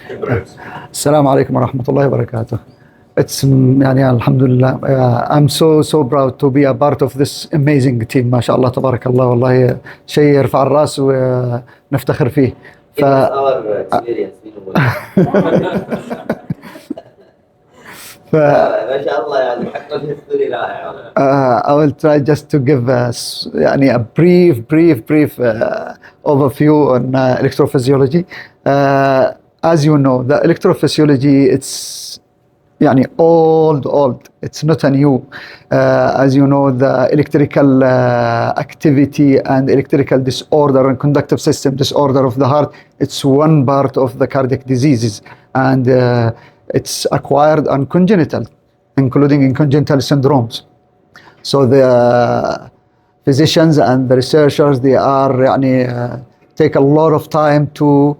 السلام عليكم ورحمة الله وبركاته. It's يعني الحمد لله. I'm so proud to be a part of this amazing team. ما شاء الله تبارك الله، والله شيء يرفع الراس ونفتخر فيه. ما شاء الله يعني حقق هيستوري رائع. I will try just to give يعني a brief overview on electrophysiology. As you know, the electrophysiology, it's يعني old. It's not a new. As you know, the electrical activity and electrical disorder and conductive system disorder of the heart, it's one part of the cardiac diseases, and it's acquired and congenital, including in congenital syndromes. So the physicians and the researchers, they are يعني take a lot of time to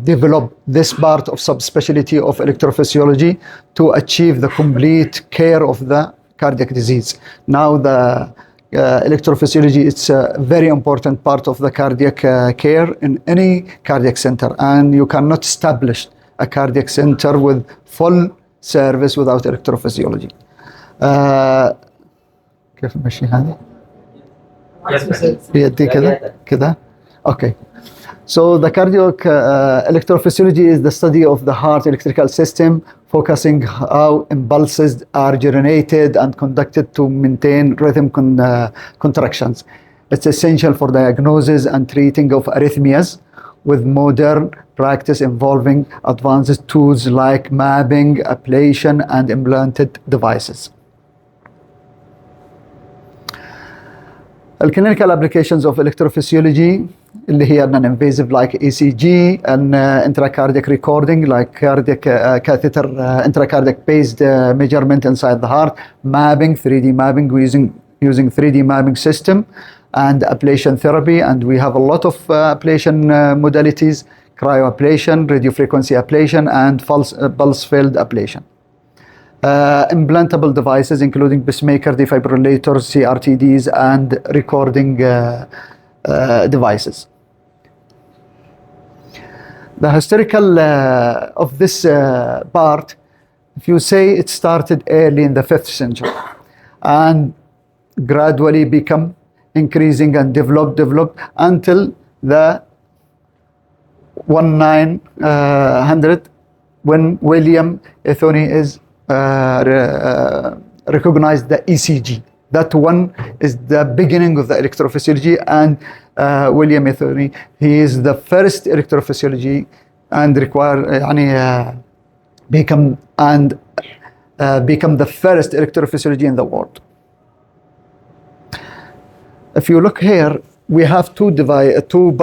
develop this part of subspecialty of electrophysiology to achieve the complete care of the cardiac disease. Now the electrophysiology, it's a very important part of the cardiac care in any cardiac center, and you cannot establish a cardiac center with full service without electrophysiology. كيف نمشي هذه؟ بيدي كذا. Okay. So the cardiac electrophysiology is the study of the heart electrical system, focusing how impulses are generated and conducted to maintain rhythm contractions. It's essential for diagnosis and treating of arrhythmias, with modern practice involving advanced tools like mapping, ablation, and implanted devices. The clinical applications of electrophysiology اللي هي non-invasive like ECG and intracardiac recording like cardiac catheter intracardiac based measurement inside the heart, mapping, 3D mapping using 3D mapping system, and ablation therapy. And we have a lot of ablation modalities: cryoablation, radiofrequency ablation, and pulse field ablation. Implantable devices including pacemaker, defibrillators, CRTDs, and recording devices. The historical of this part, if you say it started early in the 5th century and gradually become increasing and developed until the 1900 when William Ethony is recognized the ECG. That one is the beginning of the electrophysiology, and William Ethony, he is the first electrophysiology and become the first electrophysiology in the world. If you look here, we have two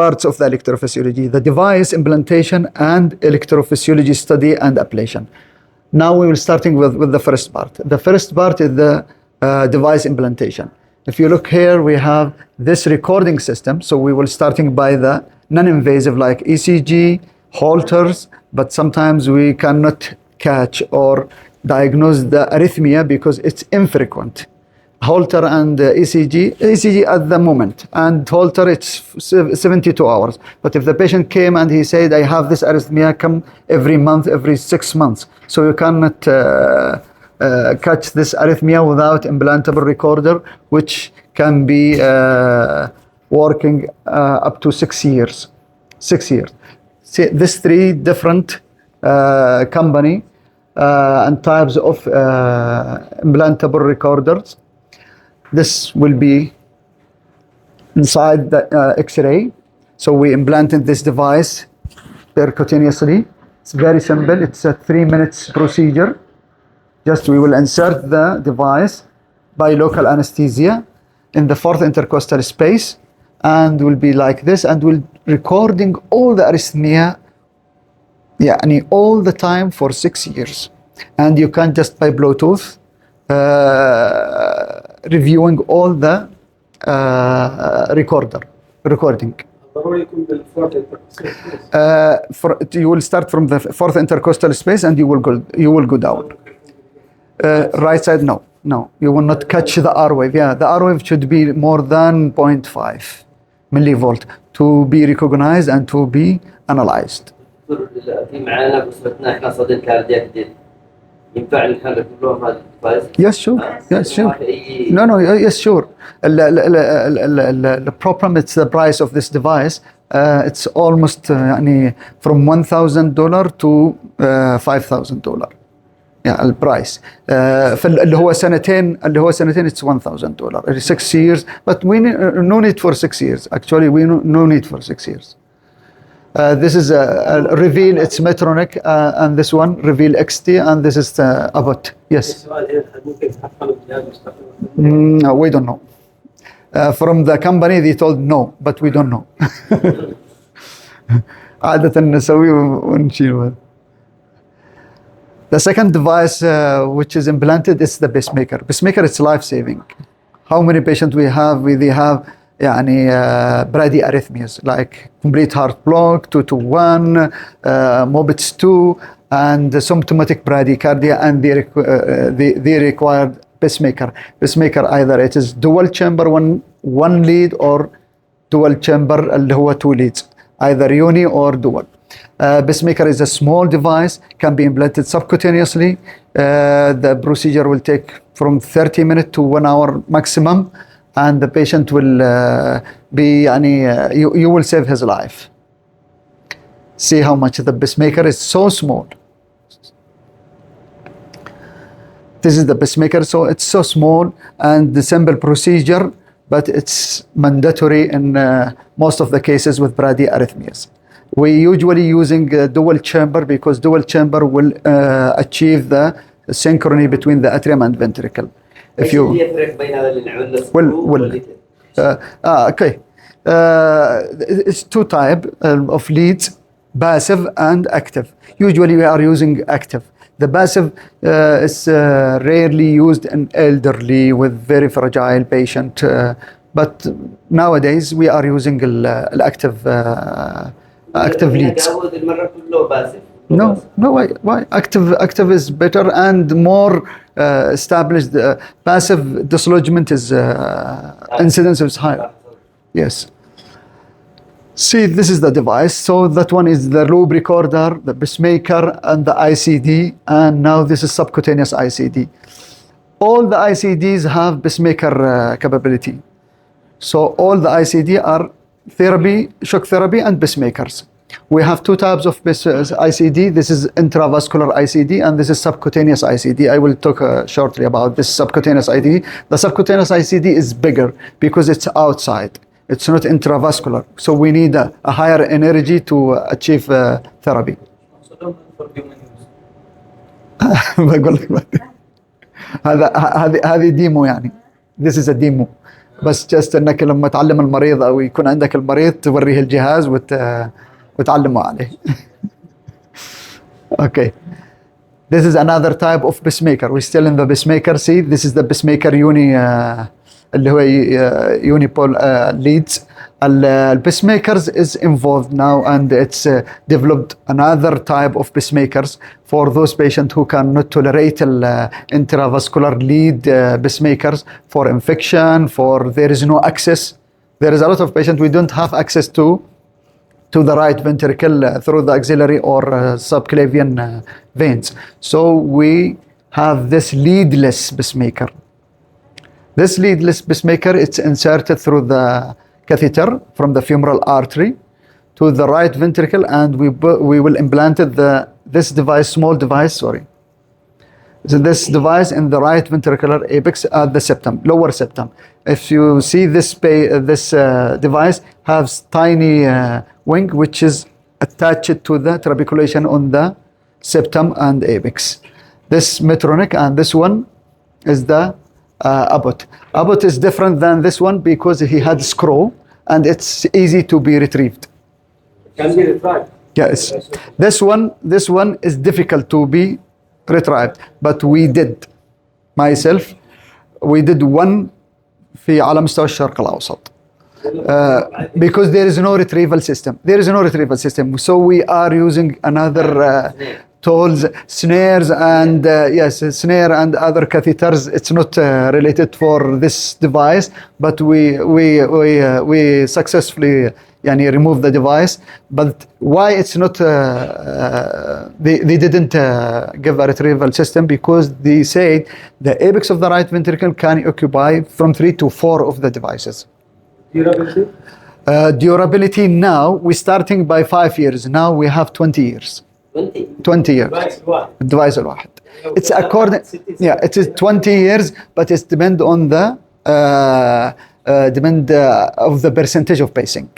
parts of the electrophysiology: the device implantation and electrophysiology study and ablation. Now we will starting with the first part. The first part is the device implantation. If you look here, we have this recording system. So we will starting by the non-invasive like ECG, Holters, but sometimes we cannot catch or diagnose the arrhythmia because it's infrequent. Holter and ECG at the moment, and Holter it's 72 hours. But if the patient came and he said, I have this arrhythmia come every month, every 6 months, so you cannot catch this arrhythmia without implantable recorder, which can be working up to 6 years. 6 years. See, these 3 different company and types of implantable recorders. This will be inside the X-ray. So we implanted this device percutaneously. It's very simple. It's a 3 minutes procedure. Just we will insert the device by local anesthesia in the 4th intercostal space, and will be like this, and will recording all the arrhythmia all the time for 6 years. And you can just by Bluetooth reviewing all the recording. You will start from the 4th intercostal space and you will go down. Right side, no, you will not catch the R wave. Yeah, the R wave should be more than 0.5. millivolt to be recognized and to be analyzed. في معانا بصفتنا احنا صديق كاردياك جديد ينفع نحرك لهم هذا الديفايس؟ Yes, sure. Yes, sure. No, yes, sure. The problem is the price of this device. It's almost يعني from $1,000 to $5,000. Yeah, البرايس. اللي هو سنتين it's $1,000. 6 years, but we no need for 6 years. Actually, we no need for 6 years. This is a Reveal, it's Metronic, and this one Reveal XT, and this is the Abbott. Yes. No, we don't know. From the company they told no, but we don't know. عادة نسوي ونشيل. The second device which is implanted is the pacemaker. Pacemaker is life-saving. How many patients we have? They have يعني bradyarrhythmias like complete heart block, 2 to 1, Mobitz 2, and symptomatic bradycardia, and they require pacemaker. Pacemaker either it is dual chamber one lead or dual chamber اللي هو 2 leads, either uni or dual. Pacemaker is a small device, can be implanted subcutaneously. The procedure will take from 30 minutes to 1 hour maximum, and the patient will be يعني you will save his life. See how much the pacemaker is so small. This is the pacemaker, so it's so small and the simple procedure, but it's mandatory in most of the cases with bradyarrhythmias. We usually using dual chamber because dual chamber will achieve the synchrony between the atrium and ventricle. If you okay, it's 2 types of leads, passive and active. Usually we are using active. The passive is rarely used in elderly with very fragile patient, but nowadays we are using active leads. No, why? Active is better and more established. Passive dislodgement is incidence is higher. Yes. See, this is the device. So that one is the loop recorder, the pacemaker, and the ICD. And now this is subcutaneous ICD. All the ICDs have pacemaker capability. So all the ICD are therapy, shock therapy, and pacemakers. We have 2 types of ICD. This is intravascular ICD and this is subcutaneous ICD. I will talk shortly about this subcutaneous ICD. The subcutaneous ICD is bigger because it's outside. It's not intravascular. So we need a higher energy to achieve therapy. بقول لك هذه ديمو يعني. This is a demo. بس just انك لما تعلم المريض او يكون عندك المريض توريه الجهاز وتعلمه عليه. Okay. This is another type of pacemaker. We're still in the pacemaker. See, this is the pacemaker اللي هو unipole leads. Pacemakers is involved now, and it's developed another type of pacemakers for those patients who cannot tolerate intravascular lead pacemakers for infection, for there is no access. There is a lot of patients we don't have access to the right ventricle through the axillary or subclavian veins. So we have this leadless pacemaker. This leadless pacemaker, it's inserted through the catheter from the femoral artery to the right ventricle, and we will implant this device, small device, sorry. So this device in the right ventricular apex at the septum, lower septum. If you see this device has tiny wing which is attached to the trabeculation on the septum and apex. This Metronic, and this one is the Abbott. Abbott is different than this one because he had screw and it's easy to be retrieved. Can be retrieved. Yes. This one is difficult to be retrieved, but we did one في على مستوى الشرق الأوسط. Because there is no retrieval system. So we are using another tolls, snares, and snare and other catheters. It's not related for this device, but we successfully remove the device. But why it's not? They didn't give a retrieval system because they said the apex of the right ventricle can occupy from 3 to 4 of the devices. Durability? Durability now we're starting by 5 years. Now we have 20 years. 20 years. الديفايس الواحد. It's according, it is 20 years, but it's depend on the of the percentage of pacing.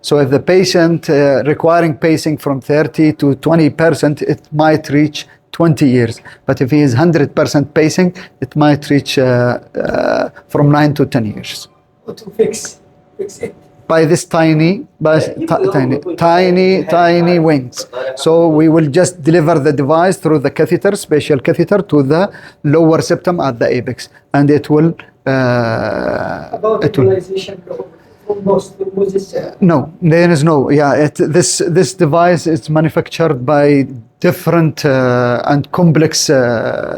So if the patient requiring pacing from 30 to 20%, it might reach 20 years. But if he is 100% pacing, it might reach from 9 to 10 years. What to fix it? By this tiny wings. So we will just deliver the device through the catheter, special catheter, to the lower septum at the apex, and it will. About utilization no, there is no. This device is manufactured by different and complex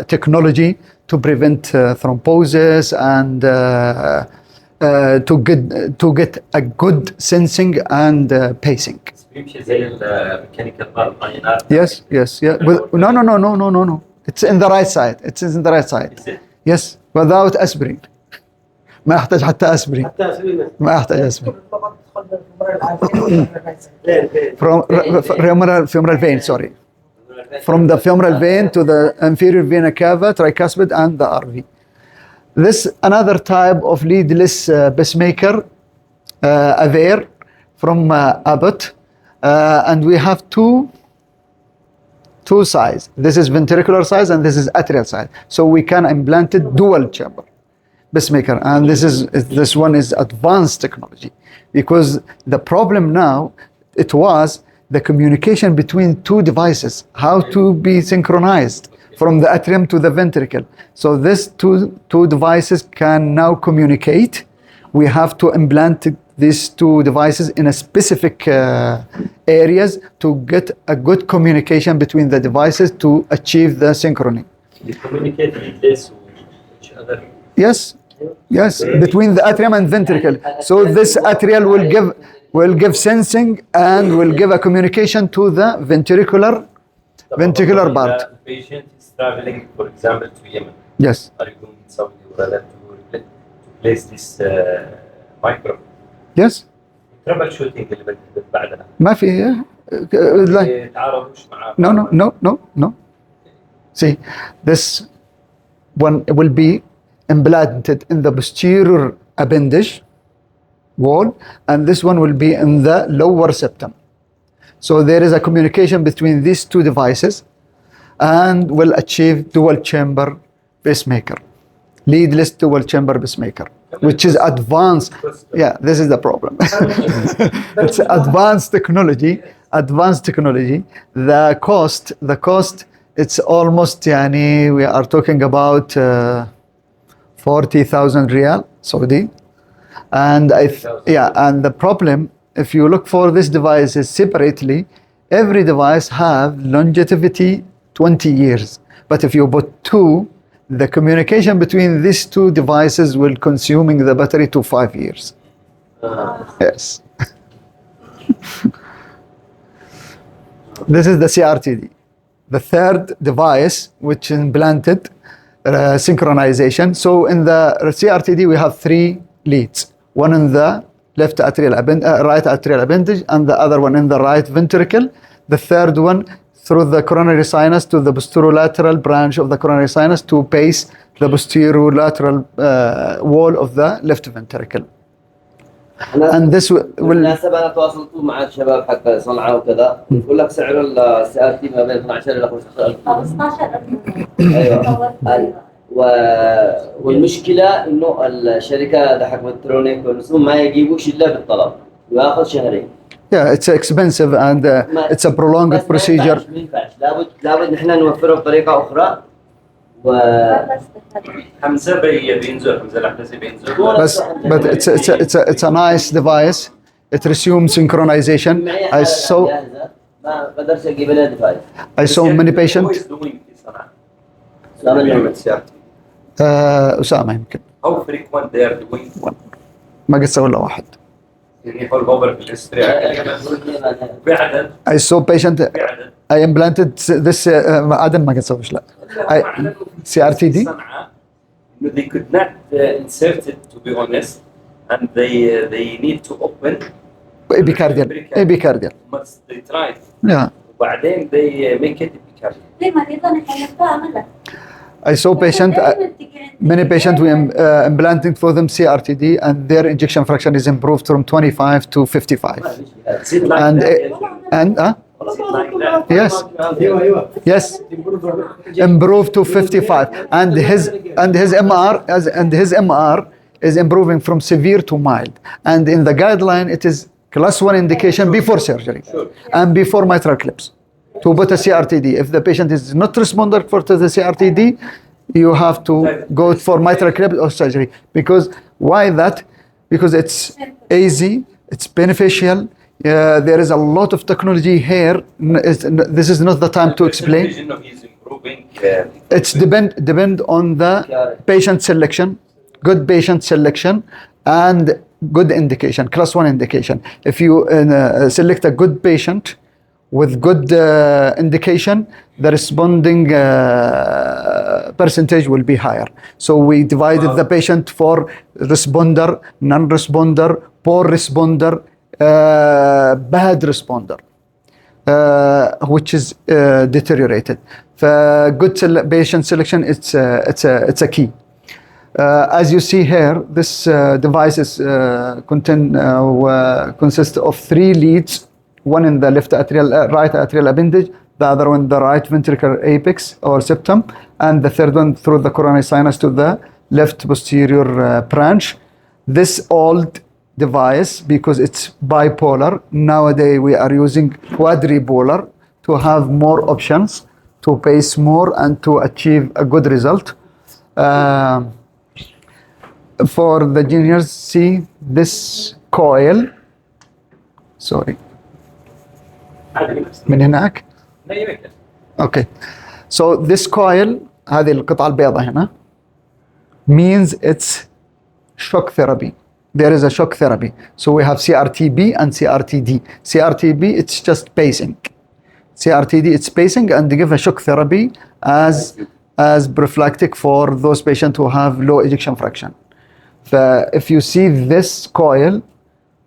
technology to prevent thrombosis and. To get a good sensing and pacing. Yes. No. It's in the right side. It's in the right side. Yes, without aspirin. ما يحتاج حتى aspirin. ما يحتاج aspirin. From femoral vein, sorry. From the femoral vein to the inferior vena cava, tricuspid, and the RV. This another type of leadless pacemaker, Aver from Abbott, and we have two sides. This is ventricular size and this is atrial side. So we can implant it dual chamber pacemaker, and this one is advanced technology, because the problem now it was the communication between two devices, how to be synchronized from the atrium to the ventricle. So these two devices can now communicate. We have to implant these two devices in a specific areas to get a good communication between the devices to achieve the synchrony. They communicate with this each other. Yes, between the atrium and ventricle. So this atrial will give sensing and will give a communication to the ventricular part. The patient is traveling, for example, to Yemen. Yes. Are you going to Saudi Arabia to place this microphone? Yes. Trouble shooting اللي بعدها. ما في يتعارضوش معاه. No. See, this one will be implanted in the posterior appendage wall, and this one will be in the lower septum. So there is a communication between these two devices, and will achieve dual chamber pacemaker, leadless dual chamber pacemaker, which is advanced. Yeah, this is the problem. It's advanced technology. The cost, it's almost, we are talking about 40,000 riyal Saudi. And and the problem, if you look for these devices separately, every device have longevity 20 years. But if you put two, the communication between these two devices will consuming the battery to 5 years. Yes. This is the CRTD. The third device, which is implanted synchronization. So in the CRTD, we have 3 leads. One in the right atrial appendage, and the other one in the right ventricle. The third one through the coronary sinus to the posterolateral branch of the coronary sinus to pace the posterolateral wall of the left ventricle. And this will. بالمناسبة أنا تواصلت مع الشباب حق صنعاء وكذا، يقول لك سعر السي تي ما بين 12 إلى 15,000. أيوة. والمشكلة إنه الشركة ذا حق الترونيك والرسوم ما يجيبوش إلا بالطلب، ويأخذ شهرين. Yeah, it's expensive and it's a prolonged procedure. ما ينفعش. لابد نحن نوفره بطريقة أخرى. حمزة بينزل الأحداثي بينزل. But it's a nice device. It resumes synchronization. I saw. ما بقدرش اجيب لها ديفايس. I saw many Who patients. is doing this صنعاء؟ سؤال النوم. أسامة يمكن How frequent they are doing؟ ما قد سوى إلا واحد. يعني هو الأوبر في الهيستوري بعدد I saw patient. بعدد I implanted this. عدن ما قد سويش لا. CRTD. صنعاء إنه they could not insert it to be honest and they need to open epicardial. but they tried Yeah. وبعدين they make it epicardial. ليه مريضة نحيفها ملا؟ I saw patient. Many patients we implanting for them CRTD and their ejection fraction is improved from 25 to 55. Sit like And that. and Sit like that. yes, ايوه yes, improved to 55. And his MR is improving from severe to mild. And in the guideline, it is class 1 indication before surgery and before mitral clips to put a CRTD. If the patient is not responder for to the CRTD, you have to go for mitral clip or surgery. Because why that? Because it's easy, it's beneficial. There is a lot of technology here. This is not the time to explain. Percentage إنه he's improving. It's depend on the patient selection, good patient selection, and good indication, class 1 indication. If you select a good patient with good indication, the responding percentage will be higher. So we divided the patient for responder, non-responder, poor responder, bad responder, which is deteriorated. For good patient selection, it's a key. As you see here, this device is consists of 3 leads, one in the right atrial appendage, the other one the right ventricular apex or septum, and the third one through the coronary sinus to the left posterior branch. This old device, because it's bipolar, nowadays we are using quadripolar to have more options, to pace more and to achieve a good result. For the juniors, see this coil. Sorry. من هناك. Okay. So this coil, هذه القطعة البيضاء هنا, means it's shock therapy. There is a shock therapy. So we have CRTB and CRTD. CRTB, it's just pacing. CRTD, it's pacing, and they give a shock therapy as prophylactic for those patients who have low ejection fraction. If you see this coil,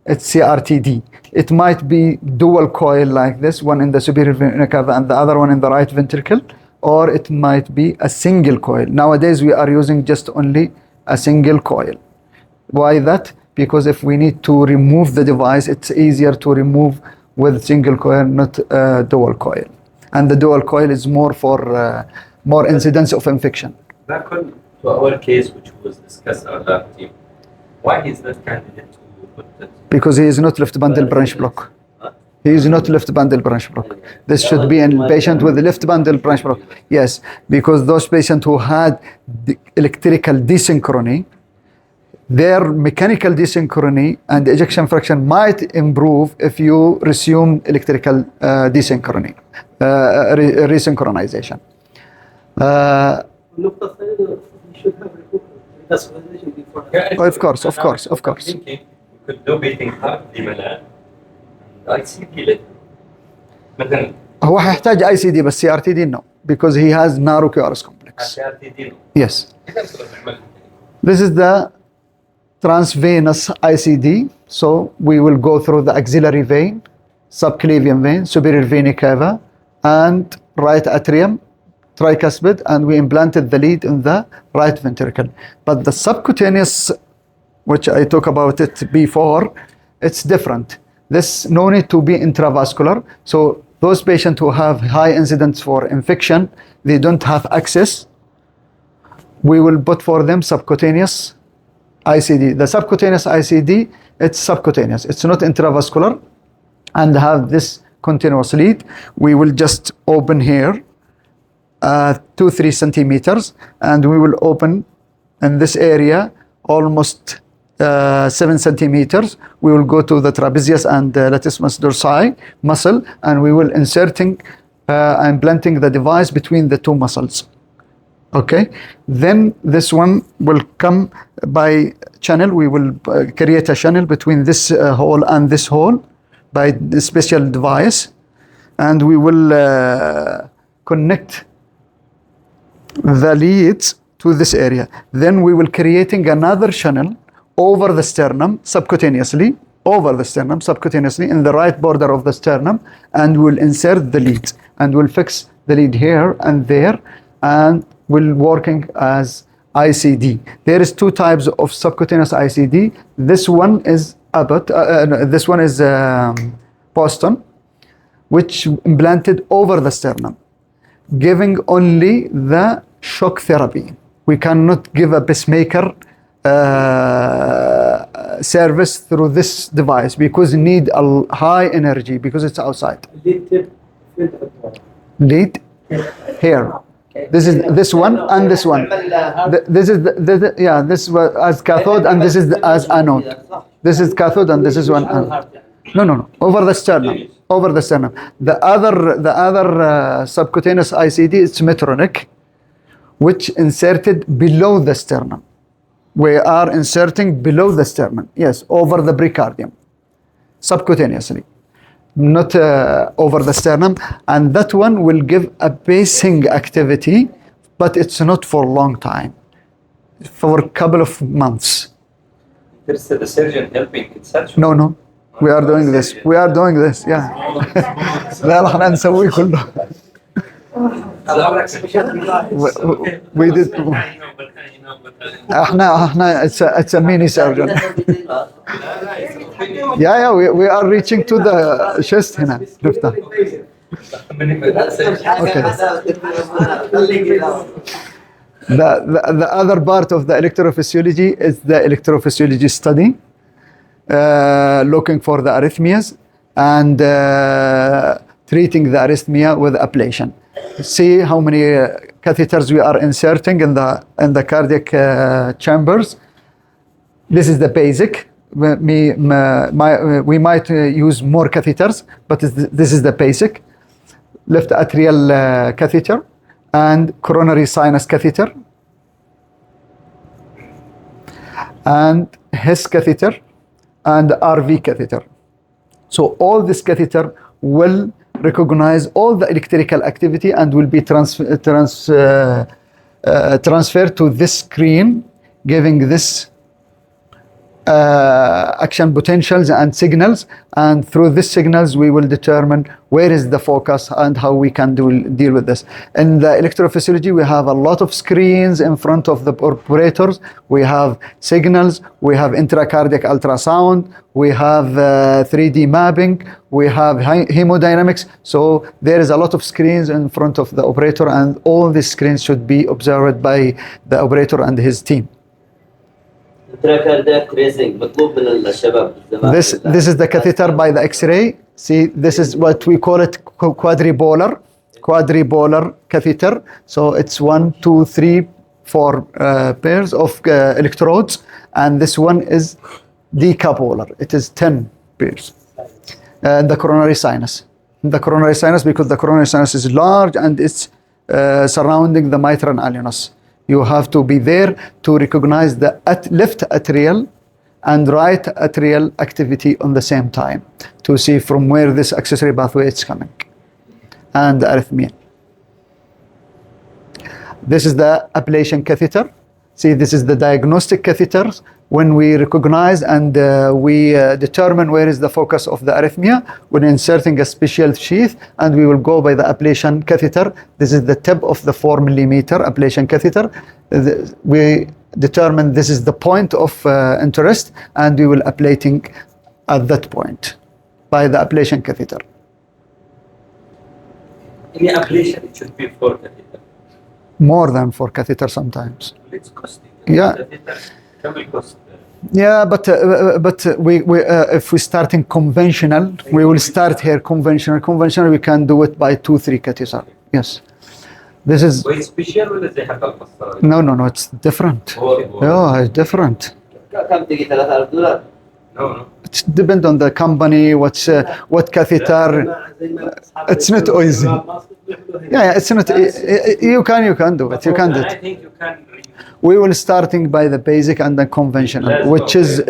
it's CRTD. It might be dual coil like this, one in the superior vena cava and the other one in the right ventricle, or it might be a single coil. Nowadays we are using just only a single coil. Why that? Because if we need to remove the device, it's easier to remove with single coil, not dual coil. And the dual coil is more for more incidence of infection. Back on to our case, which was discussed on our team, why is that candidate to put that? Because he is not left bundle branch block. He is not left bundle branch block. This should be a patient with left bundle branch block. Yes, because those patients who had the electrical desynchrony, their mechanical desynchrony and ejection fraction might improve if you resume electrical desynchrony, resynchronization. النقطة الثانية you should have recovery. That's what they should be for. Of course. Thinking we could do beating heart لملان ICD له مثلا هو هيحتاج ICD بس CRTD no, because he has narrow QRS complex. ICD. Yes. This is the transvenous ICD. So we will go through the axillary vein, subclavian vein, superior vena cava, and right atrium, tricuspid, and we implanted the lead in the right ventricle. But the subcutaneous, which I talked about it before, it's different. This no need to be intravascular. So those patients who have high incidence for infection, they don't have access, we will put for them subcutaneous ICD. The subcutaneous ICD, it's subcutaneous. It's not intravascular and have this continuous lead. We will just open here 2-3 centimeters, and we will open in this area almost 7 centimeters. We will go to the trapezius and latissimus dorsi muscle, and we will inserting and implanting the device between the two muscles. Okay, then this one will come by channel. We will create a channel between this hole and this hole by the special device, and we will connect the leads to this area. Then we will creating another channel over the sternum subcutaneously, in the right border of the sternum, and we'll insert the lead, and we'll fix the lead here and there, and will working as ICD. There is two types of subcutaneous ICD. This one is Abbott, this one is Boston, which implanted over the sternum, giving only the shock therapy. We cannot give a pacemaker service through this device because you need a high energy because it's outside. Lead here. This is this one and this one. This is this was as cathode and this is as anode. This is cathode and this is one anode. No. Over the sternum. The other subcutaneous ICD is Medtronic, which inserted below the sternum. We are inserting below the sternum. Yes, over the pericardium, subcutaneously, not over the sternum, and that one will give a pacing activity, but it's not for a long time, for a couple of months. There's the surgeon helping itself. No, we are doing this. Yeah. لا احنا نسوي كله. We did. احنا it's a mini surgeon. Yeah, we are reaching to the chest هنا. شفتها. Okay. The other part of the electrophysiology is the electrophysiology study, looking for the arrhythmias and treating the arrhythmia with ablation. See how many catheters we are inserting in the cardiac chambers. This is the basic. We might use more catheters, but this is the basic. Left atrial catheter and coronary sinus catheter and HIS catheter and RV catheter. So all this catheter will recognize all the electrical activity and will be transferred to this screen, giving this action potentials and signals, and through these signals we will determine where is the focus and how we can deal with this. In the electrophysiology we have a lot of screens in front of the operators. We have signals, we have intracardiac ultrasound, we have 3D mapping, we have hemodynamics. So there is a lot of screens in front of the operator, and all these screens should be observed by the operator and his team. This is the catheter by the X-ray. See, this is what we call it quadripolar catheter. So it's 1, 2, 3, 4 pairs of electrodes, and this one is decapolar. It is 10 pairs. The coronary sinus. Because the coronary sinus is large and it's surrounding the mitral annulus. You have to be there to recognize the left atrial and right atrial activity on the same time to see from where this accessory pathway is coming and the arrhythmia. This is the ablation catheter. See, this is the diagnostic catheters. When we recognize and we determine where is the focus of the arrhythmia, when inserting a special sheath, and we will go by the ablation catheter. This is the tip of the 4 millimeter ablation catheter. We determine this is the point of interest, and we will ablating at that point by the ablation catheter. In the ablation, it should be 4 catheter. More than 4 catheter sometimes. It's costing. Yeah. Cost. Yeah, but we if we start in conventional, we will start here conventional. Conventional, we can do it by 2-3 catheter. Yes, this is. Wait, special ولا زي حق القصة؟ No, it's different. Yeah, it's different. كم تجي $3000؟ No, no. It depends on the company, what catheter. It's not easy. Yeah, it's not. You can do it. You can do I it. think you can. We will starting by the basic and the conventional, which is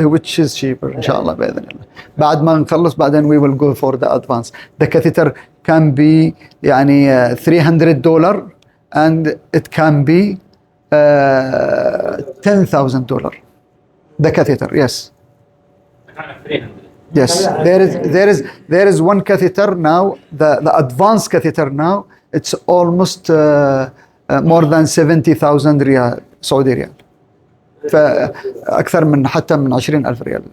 cheaper إن شاء الله بإذن الله. بعد ما نخلص بعدين we will go for the advanced. The catheter can be يعني $300 and it can be $10,000. The catheter, yes. 300. Yes, there is one catheter now. The advanced catheter now, it's almost more than 70,000 ريال سعودي ريال. فأكثر من حتى من 20,000 ريال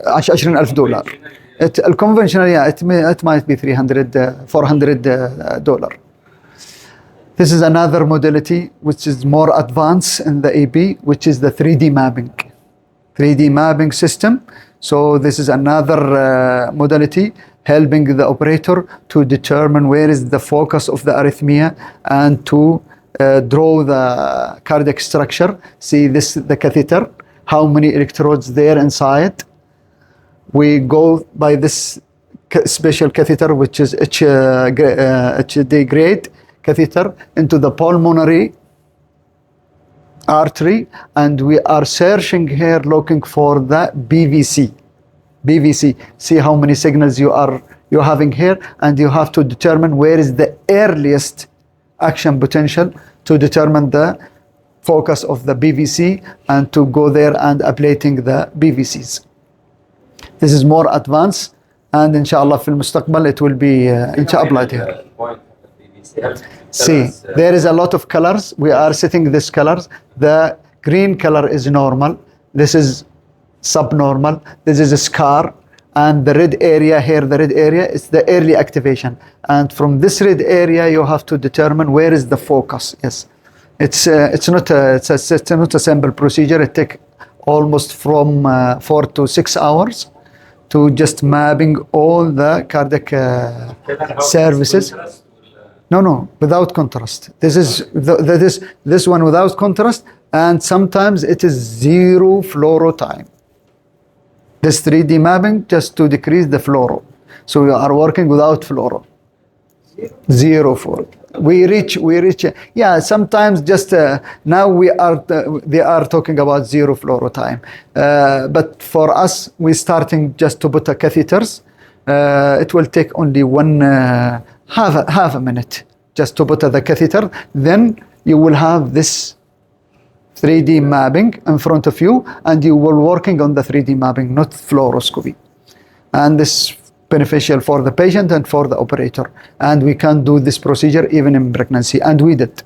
20,000 دولار. الconventional, yeah, it might be $400. This is another modality which is more advanced in the EP, which is the 3D mapping. 3D mapping system. So this is another modality helping the operator to determine where is the focus of the arrhythmia and to draw the cardiac structure. See this, the catheter, how many electrodes there inside. We go by this special catheter, which is HD grade catheter, into the pulmonary artery, and we are searching here looking for the BVC. BVC. See how many signals you're having here, and you have to determine where is the earliest action potential to determine the focus of the BVC and to go there and ablating the BVCs. This is more advanced, and inshallah في المستقبل it will be applied here. See, there is a lot of colors. We are setting these colors. The green color is normal. This is subnormal. This is a scar. And the red area here, the red area is the early activation. And from this red area, you have to determine where is the focus. Yes, it's not a simple procedure. It takes almost from 4 to 6 hours to just mapping all the cardiac services. No, without contrast. This one without contrast, and sometimes it is zero fluoro time. This 3D mapping just to decrease the fluoro. So we are working without fluoro. Zero fluoro. We reach. Yeah, sometimes just now they are talking about zero fluoro time. But for us, we starting just to put a catheters. It will take only half a minute just to put the catheter. Then you will have this 3D mapping in front of you, and you will working on the 3D mapping, not fluoroscopy. And this beneficial for the patient and for the operator. And we can do this procedure even in pregnancy, and we did.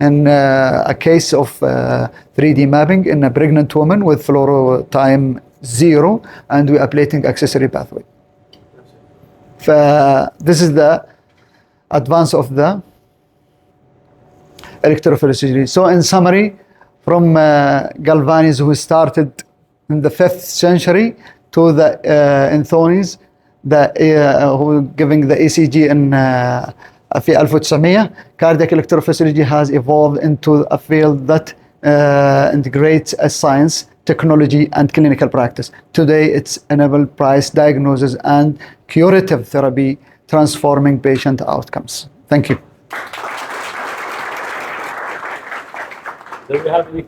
In a case of 3D mapping in a pregnant woman with fluoro time 0, and we ablating accessory pathway. This is the advance of the electrophysiology. So in summary, from Galvanis, who started in the 5th century, to the Anthony's, who giving the ECG in في 1900, cardiac electrophysiology has evolved into a field that integrates science, technology, and clinical practice. Today, it's enabled price diagnosis and curative therapy, transforming patient outcomes. Thank you. Do we have any